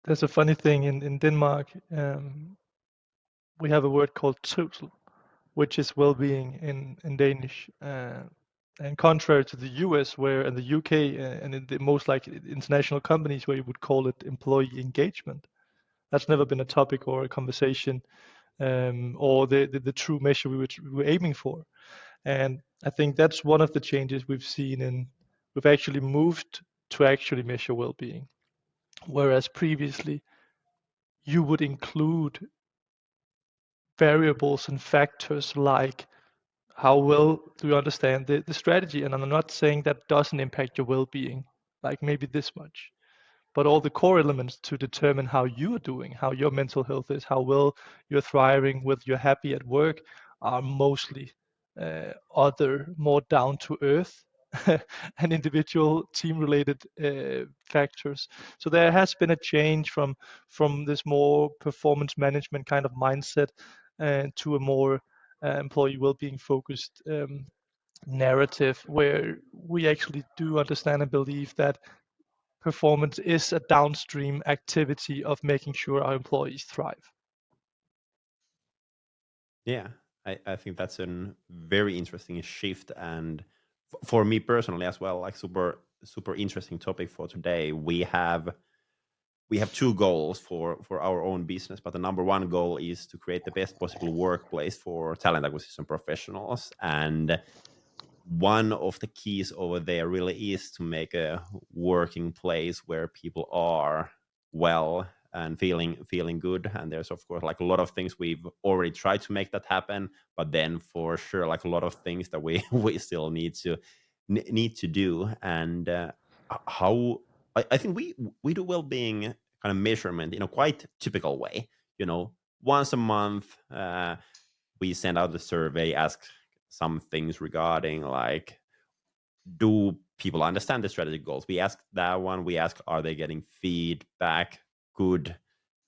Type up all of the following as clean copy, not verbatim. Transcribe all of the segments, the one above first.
There's a funny thing in Denmark. We have a word called trivsel, which is well-being in Danish. And contrary to the US, where in the UK and in the most like international companies, where you would call it employee engagement, that's never been a topic or a conversation, or the true measure we were aiming for. And I think that's one of the changes we've seen we've actually moved to actually measure well-being, whereas previously you would include variables and factors like how well do you understand the strategy. And I'm not saying that doesn't impact your well-being, like maybe this much, but all the core elements to determine how you are doing, how your mental health is, how well you're thriving, whether you're happy at work, are mostly other more down to earth and individual team related factors. So there has been a change from this more performance management kind of mindset to a more employee well-being focused narrative, where we actually do understand and believe that performance is a downstream activity of making sure our employees thrive. Yeah, I think that's a very interesting shift, and for me personally as well, like super interesting topic for today. We have two goals for our own business, but the number one goal is to create the best possible workplace for talent acquisition professionals. And one of the keys over there really is to make a working place where people are well and feeling good. And there's of course like a lot of things we've already tried to make that happen, but then for sure like a lot of things that we we still need to do. And how I think we do well-being kind of measurement in a quite typical way. Once a month, we send out a survey, ask some things regarding like, do people understand the strategic goals? We ask that one. We ask, are they getting feedback, good,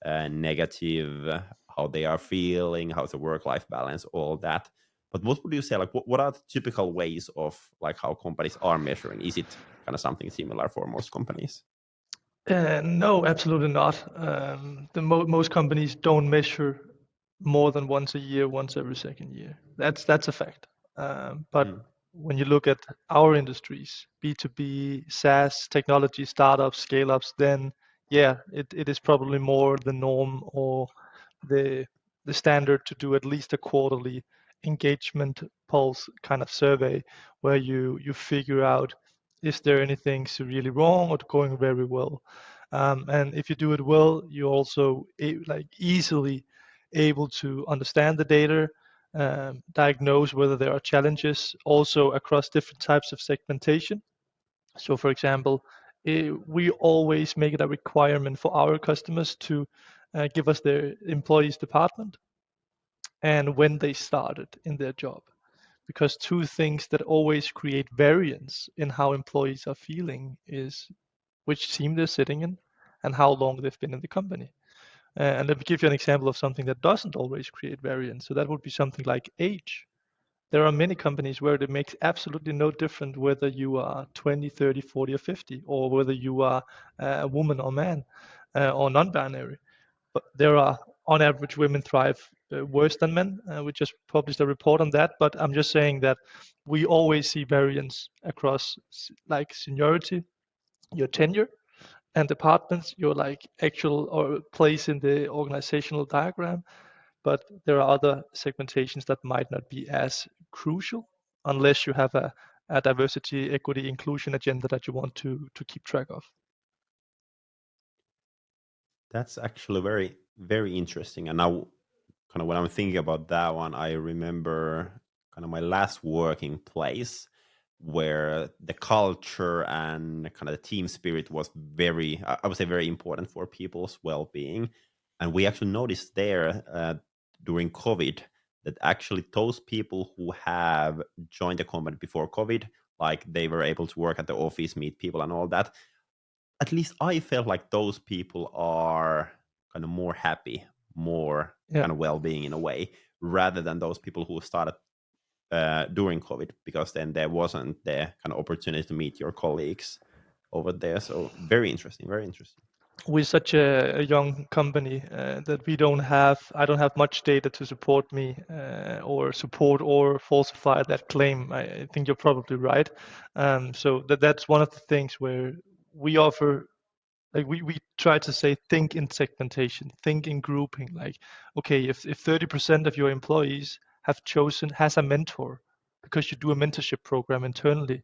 negative, how they are feeling, how's the work-life balance, all that. But what would you say, like, what are the typical ways of like how companies are measuring? Is it kind of something similar for most companies? No, absolutely not. Most companies don't measure more than once a year, once every second year. That's a fact. But Mm. when you look at our industries, B2B, SaaS, technology, startups, scale-ups, then yeah, it is probably more the norm or the the standard to do at least a quarterly engagement pulse kind of survey, where you figure out, is there anything really wrong or going very well. And if you do it well, you're also like easily able to understand the data, diagnose whether there are challenges also across different types of segmentation. So for example, we always make it a requirement for our customers to give us their employees department and when they started in their job. Because two things that always create variance in how employees are feeling is which team they're sitting in and how long they've been in the company. And let me give you an example of something that doesn't always create variance. So that would be something like age. There are many companies where it makes absolutely no difference whether you are 20, 30, 40, or 50, or whether you are a woman or man, or non-binary. But there are, on average, women thrive worse than men. We just published a report on that. But I'm just saying that we always see variance across like seniority, your tenure, and departments, your like actual or place in the organizational diagram. But there are other segmentations that might not be as crucial unless you have a diversity, equity, inclusion agenda that you want to keep track of. That's actually very, very interesting. And now, kind of when I'm thinking about that one, I remember kind of my last working place where the culture and kind of the team spirit was very, I would say, very important for people's well being. And we actually noticed there during COVID that actually those people who have joined the company before COVID, like they were able to work at the office, meet people, and all that, at least I felt like those people are kind of more happy, more Yeah. kind of well-being in a way, rather than those people who started during COVID, because then there wasn't the kind of opportunity to meet your colleagues over there. So very interesting, very interesting. we're such a young company that I don't have much data to support me or support or falsify that claim. I think you're probably right. So that's one of the things where we offer, like we try to say, think in segmentation, think in grouping. Like, okay, if 30% of your employees has a mentor because you do a mentorship program internally,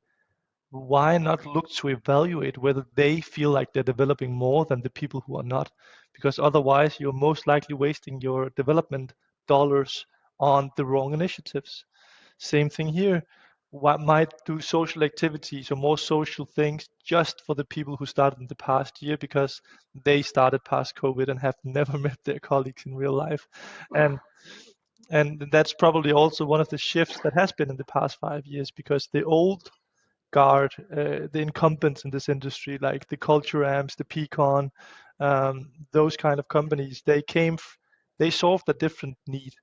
why not look to evaluate whether they feel like they're developing more than the people who are not? Because otherwise, you're most likely wasting your development dollars on the wrong initiatives. Same thing here. What might do social activities or more social things just for the people who started in the past year because they started past COVID and have never met their colleagues in real life. And and that's probably also one of the shifts that has been in the past 5 years, because the old guard, the incumbents in this industry, like the Culture Amps, the Pecan, those kind of companies, they solved a different need.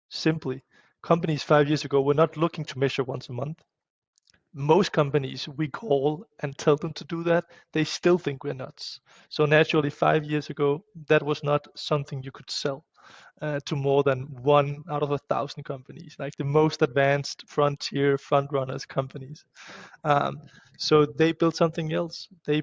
Simply, companies 5 years ago were not looking to measure once a month. Most companies we call and tell them to do that, they still think we're nuts. So naturally, 5 years ago, that was not something you could sell to more than one out of 1,000 companies, like the most advanced frontier front runners companies. Um, so they built something else. You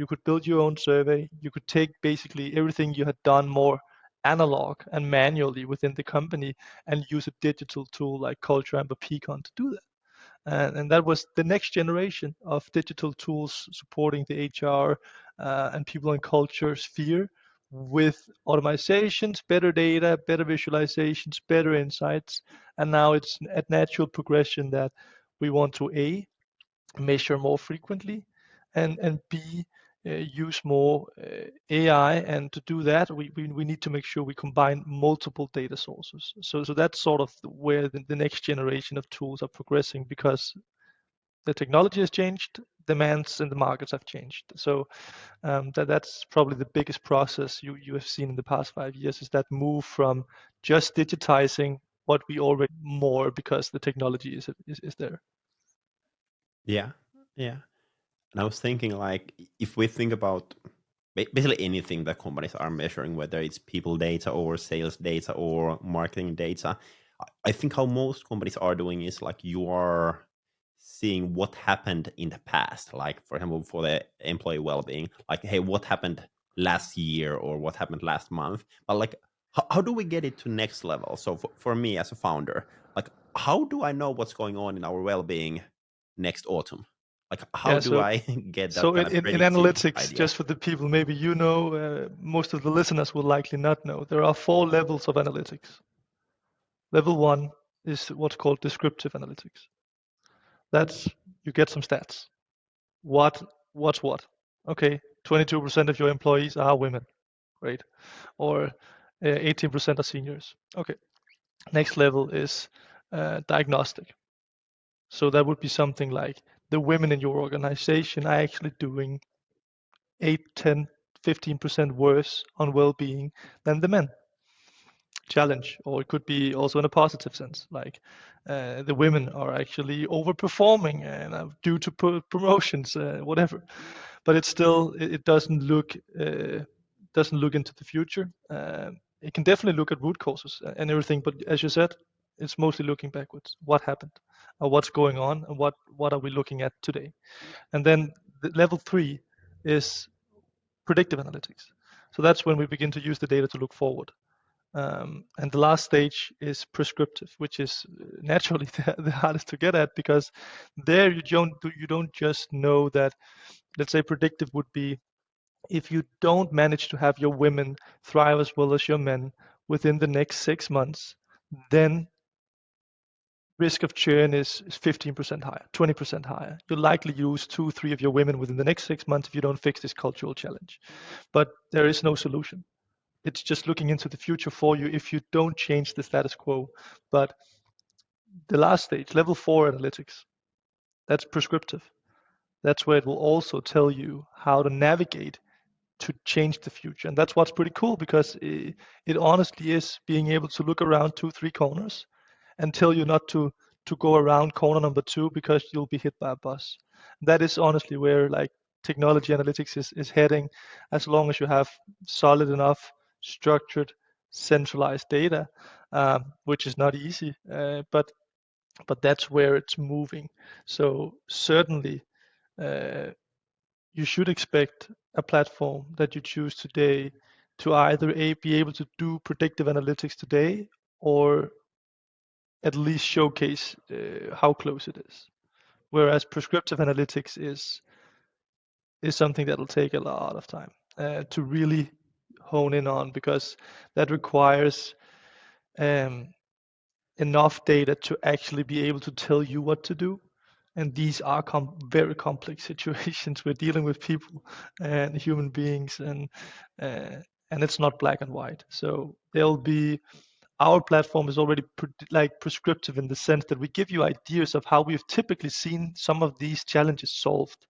could build your own survey. You could take basically everything you had done more analog and manually within the company and use a digital tool like CultureAmp or Pecan to do that. And that was the next generation of digital tools supporting the HR and people and culture sphere with automatizations, better data, better visualizations, better insights. And now it's a natural progression that we want to measure more frequently, and B, use more AI. And to do that, we need to make sure we combine multiple data sources. So that's sort of where the next generation of tools are progressing, because the technology has changed, demands in the markets have changed. So that's probably the biggest process you have seen in the past 5 years, is that move from just digitizing what we already more because the technology is there. Yeah, yeah. And I was thinking, like, if we think about basically anything that companies are measuring, whether it's people data or sales data or marketing data, I think how most companies are doing is like you are seeing what happened in the past. Like, for example, for the employee well-being, like, hey, what happened last year or what happened last month? But like, how do we get it to next level? So for me as a founder, like, how do I know what's going on in our well-being next autumn? Like, how Yeah, do so I get that So kind in, of in, in predictive analytics, idea? just for the people maybe most of the listeners will likely not know, there are 4 levels of analytics. Level 1 is what's called descriptive analytics. That's, you get some stats. What's what? Okay, 22% of your employees are women. Great. Or 18% are seniors. Okay. Next level is diagnostic. So that would be something like the women in your organization are actually doing 8, 10, 15% worse on well-being than the men. Challenge. Or it could be also in a positive sense, like the women are actually overperforming and due to promotions, whatever. But it's still, it doesn't look into the future. It can definitely look at root causes and everything, but as you said, it's mostly looking backwards. What happened, or what's going on, and what are we looking at today? And then the level 3 is predictive analytics. So that's when we begin to use the data to look forward. And the last stage is prescriptive, which is naturally the hardest to get at, because there you don't just know that. Let's say predictive would be, if you don't manage to have your women thrive as well as your men within the next 6 months, then risk of churn is 15% higher, 20% higher. You'll likely lose 2, 3 of your women within the next 6 months if you don't fix this cultural challenge. But there is no solution. It's just looking into the future for you if you don't change the status quo. But the last stage, level 4 analytics, that's prescriptive. That's where it will also tell you how to navigate to change the future. And that's what's pretty cool, because it honestly is being able to look around 2, 3 corners and tell you not to go around corner number 2 because you'll be hit by a bus. That is honestly where, like, technology analytics is heading, as long as you have solid enough, structured, centralized data, which is not easy, but that's where it's moving. So certainly, you should expect a platform that you choose today to either be able to do predictive analytics today, or at least showcase how close it is. Whereas prescriptive analytics is something that will take a lot of time to really hone in on, because that requires enough data to actually be able to tell you what to do. And these are very complex situations. We're dealing with people and human beings, and it's not black and white. So there'll be, our platform is already prescriptive in the sense that we give you ideas of how we've typically seen some of these challenges solved,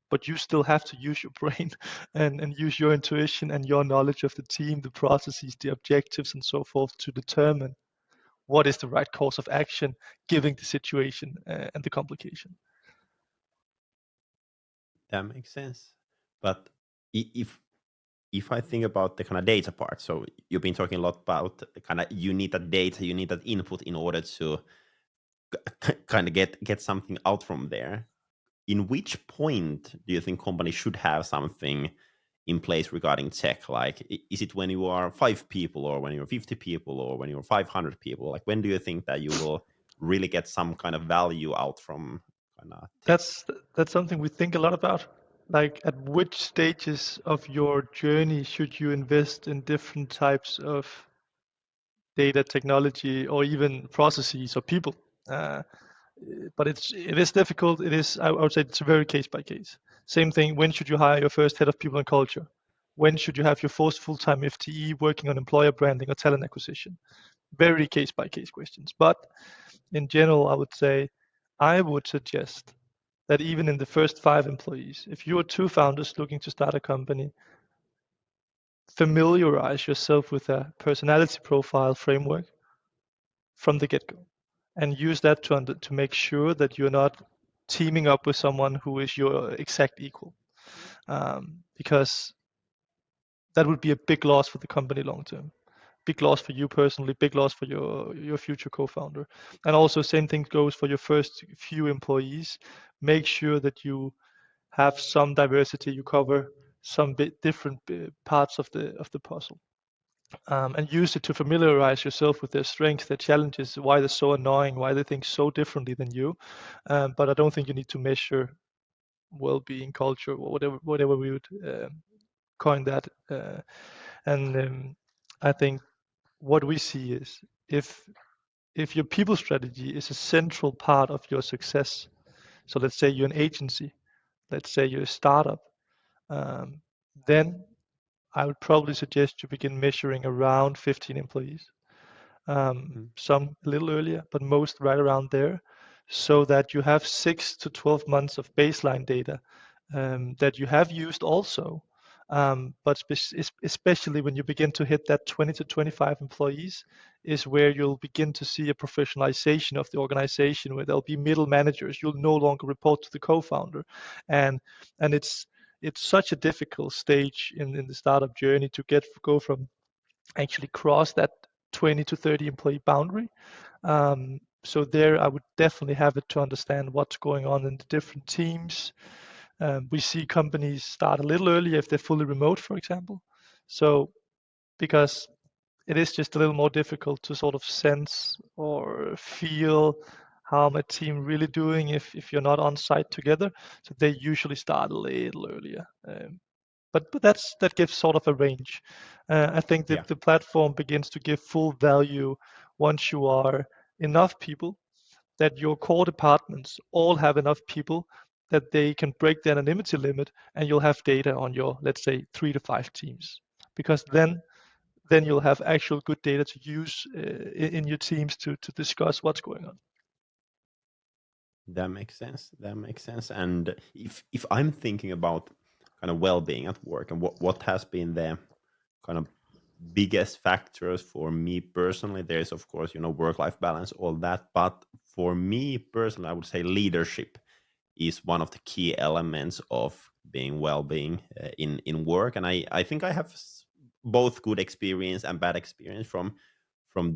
but you still have to use your brain and use your intuition and your knowledge of the team, the processes, the objectives, and so forth to determine what is the right course of action given the situation and the complication. That makes sense. But if I think about the kind of data part, so you've been talking a lot about kind of you need that data, you need that input in order to kind of get something out from there. In which point do you think companies should have something in place regarding tech? Like, is it when you are 5 people, or when you're 50 people, or when you're 500 people? Like, when do you think that you will really get some kind of value out from kind of tech? That's something we think a lot about. Like, at which stages of your journey should you invest in different types of data technology, or even processes or people? Uh, but it is difficult. It is, I would say, it's very case by case. Same thing. When should you hire your first head of people and culture? When should you have your first full-time FTE working on employer branding or talent acquisition? Very case by case questions. But in general, I would suggest that even in the first 5 employees, if you are 2 founders looking to start a company, familiarize yourself with a personality profile framework from the get-go, and use that to make sure that you're not teaming up with someone who is your exact equal, because that would be a big loss for the company long term. Big loss for you personally, big loss for your future co-founder. And also, same thing goes for your first few employees. Make sure that you have some diversity, you cover some different parts of the puzzle, and use it to familiarize yourself with their strengths, their challenges, why they're so annoying, why they think so differently than you. But I don't think you need to measure well-being, culture, or whatever we would coin that. And I think what we see is, if your people strategy is a central part of your success, so let's say you're an agency, let's say you're a startup, then I would probably suggest you begin measuring around 15 employees. Some a little earlier, but most right around there, so that you have 6 to 12 months of baseline data that you have used also. But especially when you begin to hit that 20 to 25 employees, is where you'll begin to see a professionalization of the organization, where there'll be middle managers. You'll no longer report to the co-founder, and it's such a difficult stage in the startup journey to go from actually cross that 20 to 30 employee boundary. So there, I would definitely have it to understand what's going on in the different teams. We see companies start a little earlier if they're fully remote, for example. So because it is just a little more difficult to sort of sense or feel how my team really doing if you're not on site together. So they usually start a little earlier. But that gives sort of a range. I think that Yeah. the platform begins to give full value once you are enough people, that your core departments all have enough people that they can break the anonymity limit, and you'll have data on your, let's say, 3 to 5 teams, because then you'll have actual good data to use in your teams to discuss what's going on. That makes sense. That makes sense. And if I'm thinking about kind of well-being at work, and what has been the kind of biggest factors for me personally, there's of course, work-life balance, all that. But for me personally, I would say leadership is one of the key elements of being well-being in work. And I think I have both good experience and bad experience from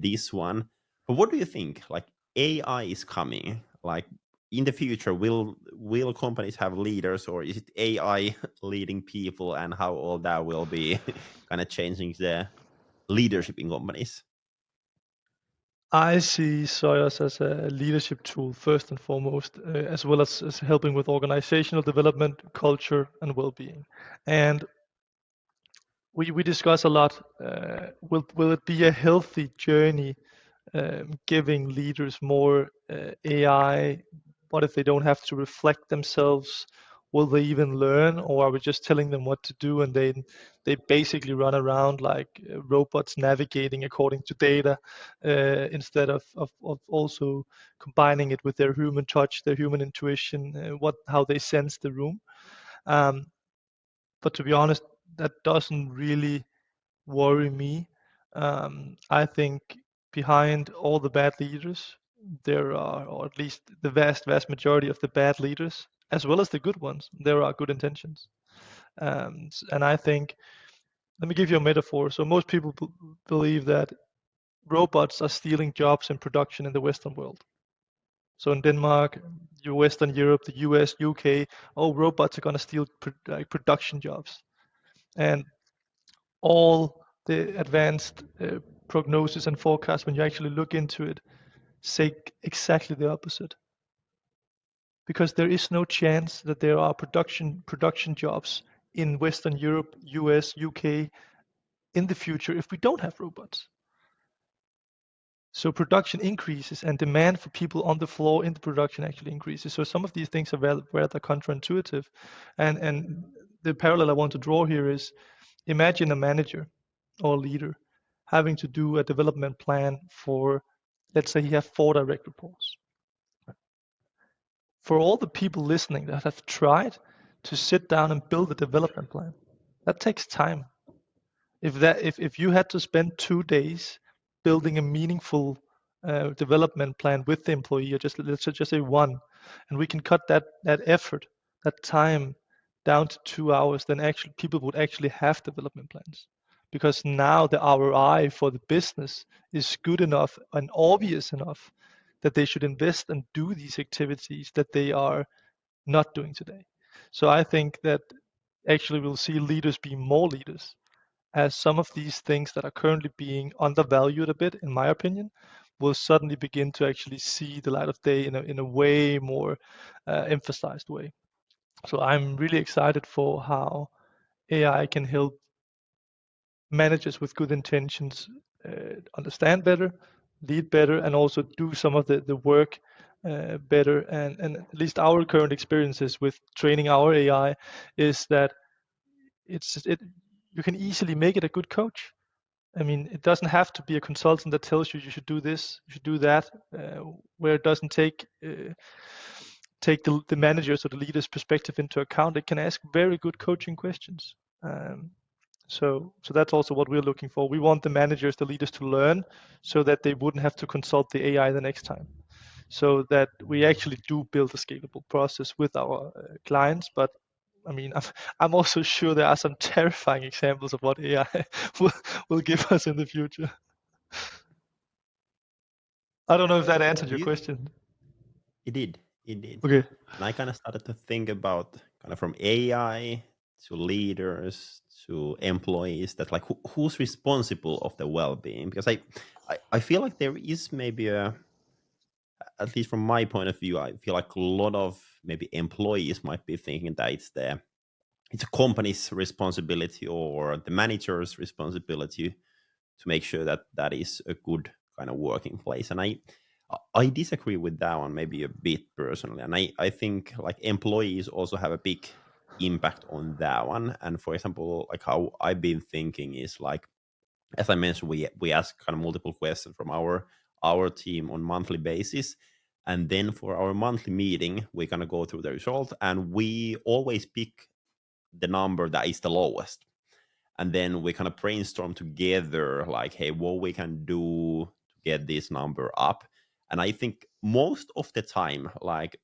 this one. But what do you think? Like, AI is coming. Like, in the future, will companies have leaders, or is it AI leading people, and how all that will be kind of changing the leadership in companies? I see Zoios as a leadership tool first and foremost, as well as helping with organizational development, culture, and well-being. And we discuss a lot. Will it be a healthy journey, giving leaders more AI? What if they don't have to reflect themselves? Will they even learn, or are we just telling them what to do and they basically run around like robots navigating according to data, instead of also combining it with their human touch, their human intuition, how they sense the room. Um, but to be honest, that doesn't really worry me. I think behind all the bad leaders, there are, or at least the vast majority of the bad leaders, as well as the good ones, there are good intentions. And I think, let me give you a metaphor. So most people believe that robots are stealing jobs in production in the Western world. So in Denmark, Western Europe, the US, UK, oh, robots are going to steal production jobs. And all the advanced prognosis and forecast, when you actually look into it, say exactly the opposite. Because there is no chance that there are production jobs in Western Europe, US, UK in the future if we don't have robots. So production increases and demand for people on the floor in the production actually increases. So some of these things are rather counterintuitive. And the parallel I want to draw here is, imagine a manager or leader having to do a development plan for, let's say he has 4 direct reports. For all the people listening that have tried to sit down and build a development plan, that takes time. If you had to spend 2 days building a meaningful development plan with the employee, or let's just say one, and we can cut that effort, that time down to 2 hours, then actually people would actually have development plans, because now the ROI for the business is good enough and obvious enough that they should invest and do these activities that they are not doing today. So I think that actually we'll see leaders be more leaders, as some of these things that are currently being undervalued a bit, in my opinion, will suddenly begin to actually see the light of day in a way more emphasized way. So I'm really excited for how AI can help managers with good intentions understand better, lead better, and also do some of the work better. And at least our current experiences with training our AI is that it you can easily make it a good coach. I mean, it doesn't have to be a consultant that tells you should do this, you should do that, where it doesn't take the manager's or the leader's perspective into account. It can ask very good coaching questions. So that's also what we're looking for. We want the managers, the leaders to learn so that they wouldn't have to consult the AI the next time. So that we actually do build a scalable process with our clients. But I mean, I'm also sure there are some terrifying examples of what AI will, will give us in the future. I don't know if that answered Do your you? question. It did. It did. Okay. And I kind of started to think about, kind of, from AI to leaders to employees, that like who's responsible of the well-being, because I feel like there is maybe at least from my point of view, I feel like a lot of maybe employees might be thinking that it's a company's responsibility or the manager's responsibility to make sure that that is a good kind of working place. And I disagree with that one maybe a bit personally. And I think like employees also have a big impact on that one. And for example, like how I've been thinking is like, as I mentioned, we ask kind of multiple questions from our team on monthly basis. And then for our monthly meeting, we're gonna go through the result, and we always pick the number that is the lowest. And then we kind of brainstorm together, like, hey, what we can do to get this number up. And I think most of the time, like,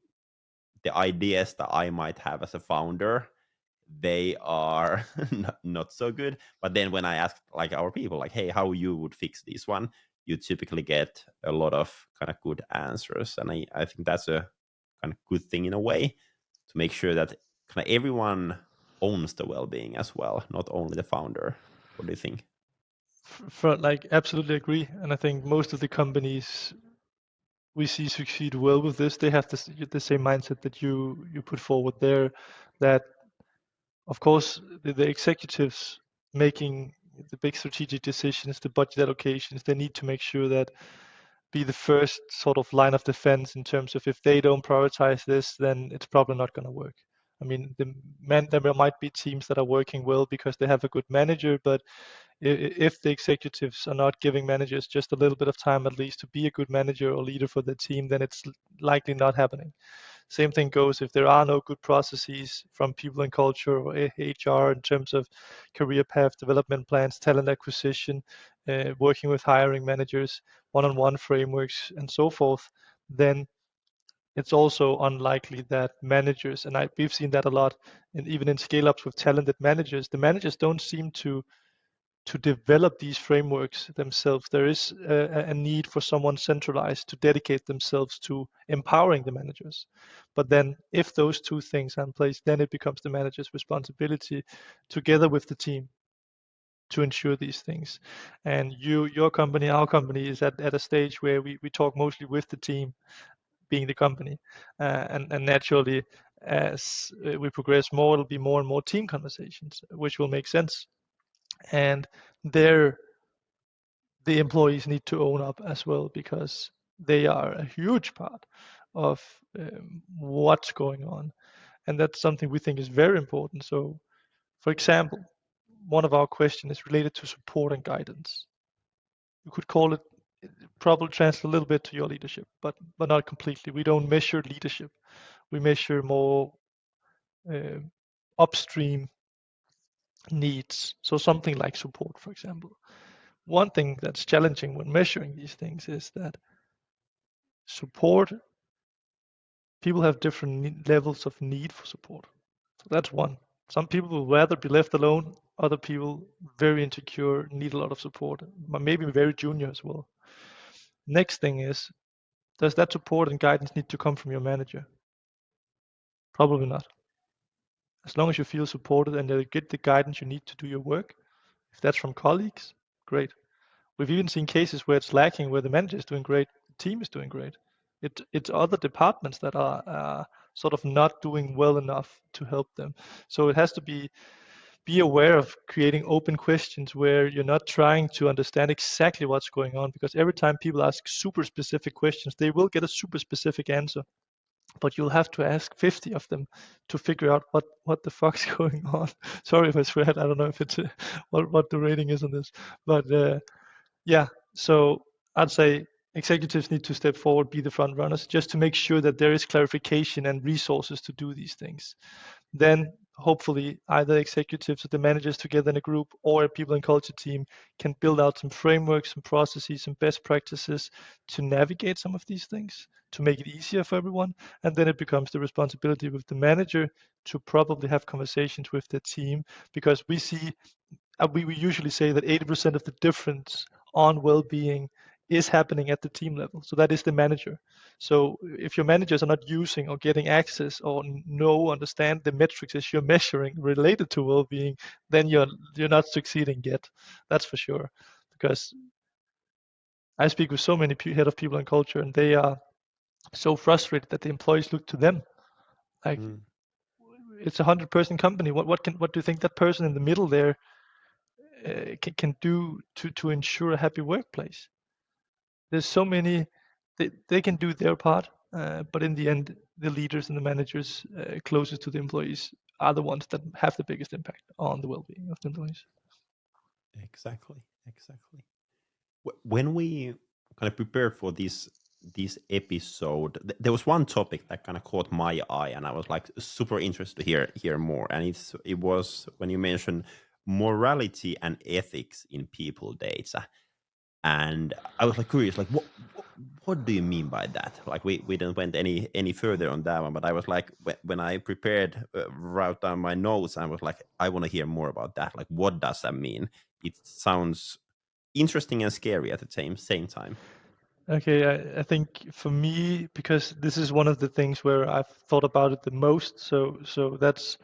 the ideas that I might have as a founder, they are not so good. But then when I ask like our people, like, hey, how you would fix this one, you typically get a lot of kind of good answers. And I think that's a kind of good thing in a way, to make sure that kind of everyone owns the well-being as well, not only the founder. What do you think? Like, absolutely agree. And I think most of the companies we see succeed well with this, they have the same mindset that you put forward there, that of course the executives making the big strategic decisions, the budget allocations, they need to make sure that be the first sort of line of defense in terms of, if they don't prioritize this, then it's probably not going to work. I mean, there might be teams that are working well because they have a good manager, but if the executives are not giving managers just a little bit of time at least to be a good manager or leader for the team, then it's likely not happening. Same thing goes if there are no good processes from people and culture or HR in terms of career path development plans, talent acquisition, working with hiring managers, one-on-one frameworks, and so forth, then it's also unlikely that managers, and we've seen that a lot, and even in scale-ups with talented managers, the managers don't seem to develop these frameworks themselves. There is a need for someone centralized to dedicate themselves to empowering the managers. But then if those two things are in place, then it becomes the manager's responsibility together with the team to ensure these things. And your company, our company is at a stage where we talk mostly with the team, being the company. And naturally, as we progress more, it'll be more and more team conversations, which will make sense. And there, the employees need to own up as well, because they are a huge part of what's going on. And that's something we think is very important. So, for example, one of our questions is related to support and guidance. You could call it, probably translate a little bit to your leadership, but not completely. We don't measure leadership. We measure more uh, upstream needs. So something like support, for example. One thing that's challenging when measuring these things is that support, people have different levels of need for support. So that's one. Some people will rather be left alone. Other people, very insecure, need a lot of support, maybe very junior as well. Next thing is, does that support and guidance need to come from your manager? Probably not. As long as you feel supported and you get the guidance you need to do your work, if that's from colleagues, great. We've even seen cases where it's lacking, where the manager is doing great, the team is doing great. It's other departments that are sort of not doing well enough to help them. So it has to be aware of creating open questions where you're not trying to understand exactly what's going on, because every time people ask super specific questions, they will get a super specific answer. But you'll have to ask 50 of them to figure out what the fuck's going on. Sorry if I swear. I don't know if it's what the rating is on this, but yeah. So I'd say executives need to step forward, be the front runners, just to make sure that there is clarification and resources to do these things. Then hopefully either executives or the managers together in a group or a people and culture team can build out some frameworks, some processes, some best practices to navigate some of these things, to make it easier for everyone. And then it becomes the responsibility with the manager to probably have conversations with the team, because we see, we usually say that 80% of the difference on well-being is happening at the team level. So that is the manager. So if your managers are not using or getting access or understand the metrics as you're measuring related to well-being, then you're not succeeding yet. That's for sure. Because I speak with so many head of people and culture, and they are so frustrated that the employees look to them. Like, it's a 100-person company. What do you think that person in the middle there can do to ensure a happy workplace? There's so many, they can do their part, but in the end, the leaders and the managers closest to the employees are the ones that have the biggest impact on the well-being of the employees. Exactly, exactly. When we kind of prepared for this episode, there was one topic that kind of caught my eye, and I was like super interested to hear more. And it was when you mentioned morality and ethics in people data. And I was like curious, like what do you mean by that? Like we didn't went any further on that one, but I was like when I prepared wrote down my notes, I was like, I want to hear more about that. Like what does that mean? It sounds interesting and scary at the same time. Okay, I think for me, because this is one of the things where I've thought about it the most, so that's,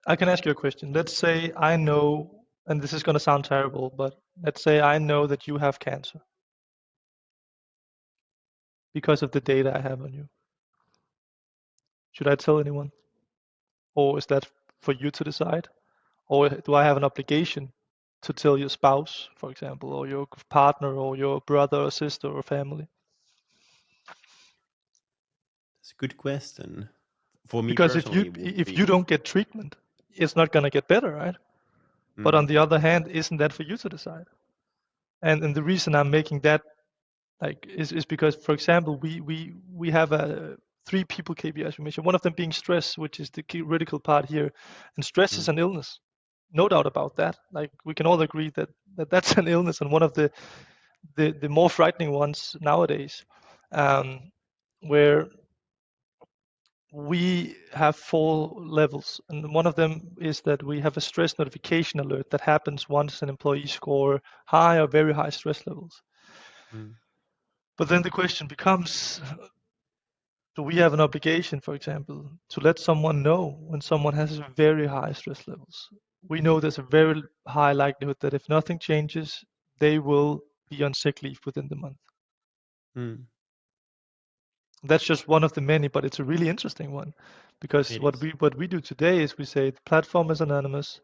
I can ask you a question. Let's say I know, and this is going to sound terrible, but let's say I know that you have cancer because of the data I have on you. Should I tell anyone? Or is that for you to decide? Or do I have an obligation to tell your spouse, for example, or your partner, or your brother or sister or family? It's a good question. For me Because personally, it would if you be. don't get treatment, it's not going to get better, right? But on Mm, the other hand, isn't that for you to decide? And the reason I'm making that like is because, for example, we have a three people KPIs we measure. One of them being stress, which is the critical part here, and stress is mm, an illness, no doubt about that. Like we can all agree that that's an illness, and one of the more frightening ones nowadays, where we have four levels, and one of them is that we have a stress notification alert that happens once an employee score high or very high stress levels. mm, But then the question becomes, do we have an obligation, for example, to let someone know when someone has very high stress levels? We know there's a very high likelihood that if nothing changes, they will be on sick leave within the month. mm. That's just one of the many, but it's a really interesting one, because It what is. we do today is we say the platform is anonymous.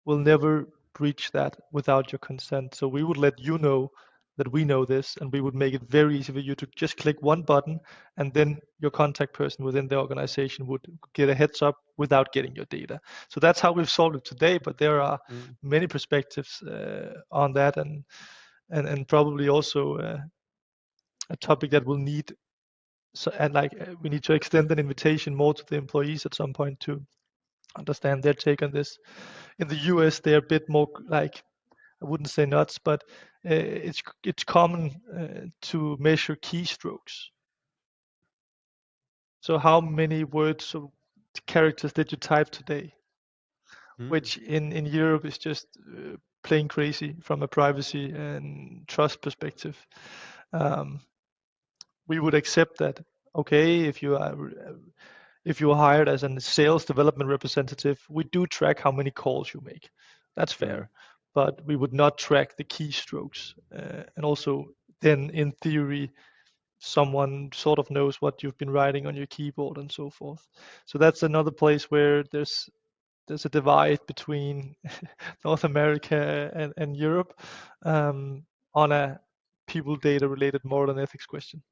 We'll never breach that without your consent. So we would let you know that we know this, and we would make it very easy for you to just click one button, and then your contact person within the organization would get a heads up without getting your data. So that's how we've solved it today. But there are Mm, many perspectives on that, and probably also a topic that will need, so, and like we need to extend an invitation more to the employees at some point to understand their take on this. In the US, they're a bit more like, I wouldn't say nuts, but it's common to measure keystrokes. So how many words or characters did you type today? mm, Which in Europe is just plain crazy from a privacy and trust perspective. Um, we would accept that. Okay, if you are hired as a sales development representative, we do track how many calls you make. That's mm, fair, but we would not track the keystrokes. And also, then in theory, someone sort of knows what you've been writing on your keyboard and so forth. So that's another place where there's a divide between North America and Europe, on a people data related moral and ethics question.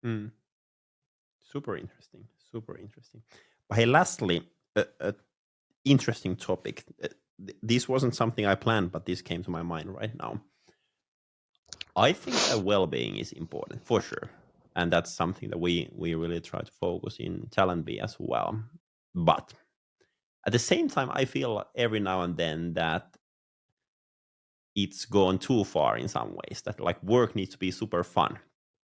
mm. Super interesting. Super interesting. But hey, lastly, a interesting topic. This wasn't something I planned, but this came to my mind right now. I think that well-being is important for sure, and that's something that we really try to focus in Talent B as well. But at the same time, I feel every now and then that it's gone too far in some ways. That like work needs to be super fun.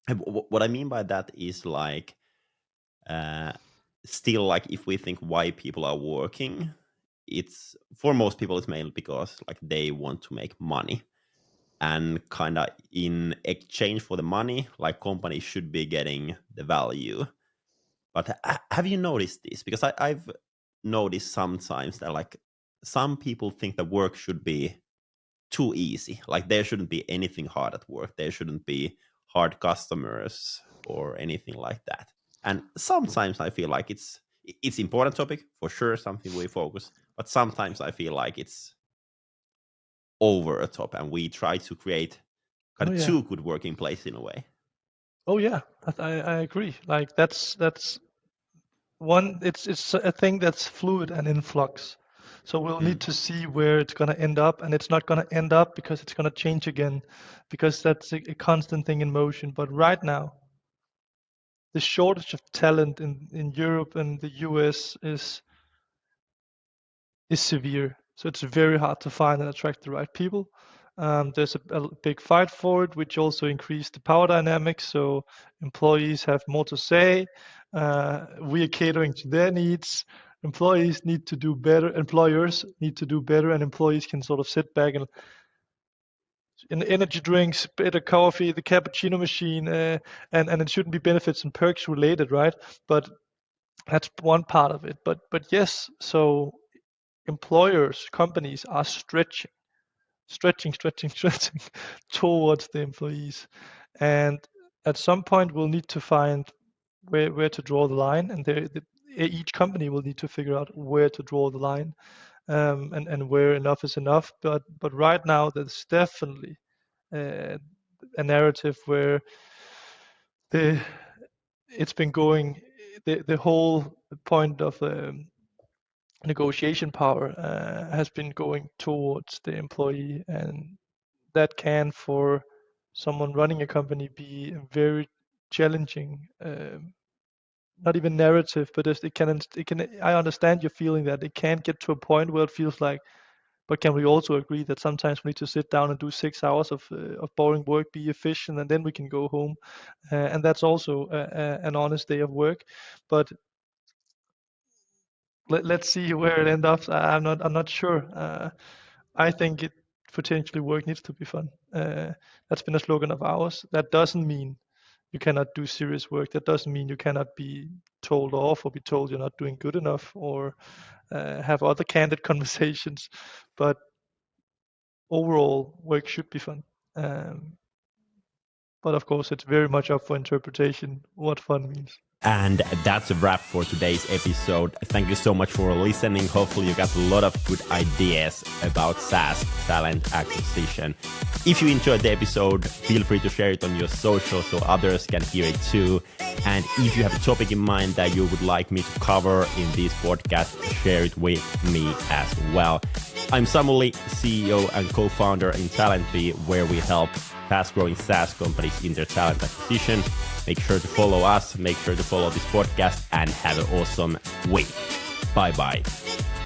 And what I mean by that is like uh, still like if we think why people are working, it's for most people it's mainly because like they want to make money, and kind of in exchange for the money like companies should be getting the value. But have you noticed this? Because I've noticed sometimes that like some people think that work should be too easy, like there shouldn't be anything hard at work, there shouldn't be hard customers or anything like that. And sometimes I feel like it's important topic for sure, something we focus, but sometimes I feel like it's over a top and we try to create kind Oh of yeah. too good working place in a way. Oh yeah. I agree. Like that's one. It's a thing that's fluid and in flux. So we'll need Mm, to see where it's going to end up, and it's not going to end up because it's going to change again, because that's a constant thing in motion. But right now, the shortage of talent in Europe and the US is severe. So it's very hard to find and attract the right people. There's a big fight for it, which also increased the power dynamics. So employees have more to say. We are catering to their needs. Employees need to do better. Employers need to do better, and employees can sort of sit back and in energy drinks, better coffee, the cappuccino machine, and it shouldn't be benefits and perks related, right? But that's one part of it. But yes, so employers, companies are stretching towards the employees, and at some point we'll need to find where to draw the line, and each company will need to figure out where to draw the line, and where enough is enough. But right now there's definitely a narrative where the it's been going the whole point of negotiation power has been going towards the employee, and that can for someone running a company be very challenging. Not even narrative, but it can. I understand your feeling that it can get to a point where it feels like, but can we also agree that sometimes we need to sit down and do 6 hours of boring work, be efficient, and then we can go home, and that's also an honest day of work. But let's see where it ends up. I'm not sure. I think it potentially work needs to be fun. That's been a slogan of ours. That doesn't mean you cannot do serious work. That doesn't mean you cannot be told off or be told you're not doing good enough, or have other candid conversations. But overall, work should be fun. But of course, it's very much up for interpretation what fun means. And that's a wrap for today's episode. Thank you so much for listening. Hopefully you got a lot of good ideas about SaaS talent acquisition. If you enjoyed the episode, feel free to share it on your social so others can hear it too. And if you have a topic in mind that you would like me to cover in this podcast, share it with me as well. I'm Samuli, CEO and co-founder in Talentbee, where we help fast-growing SaaS companies in their talent acquisition. Make sure to follow us, make sure to follow this podcast, and have an awesome week. Bye-bye.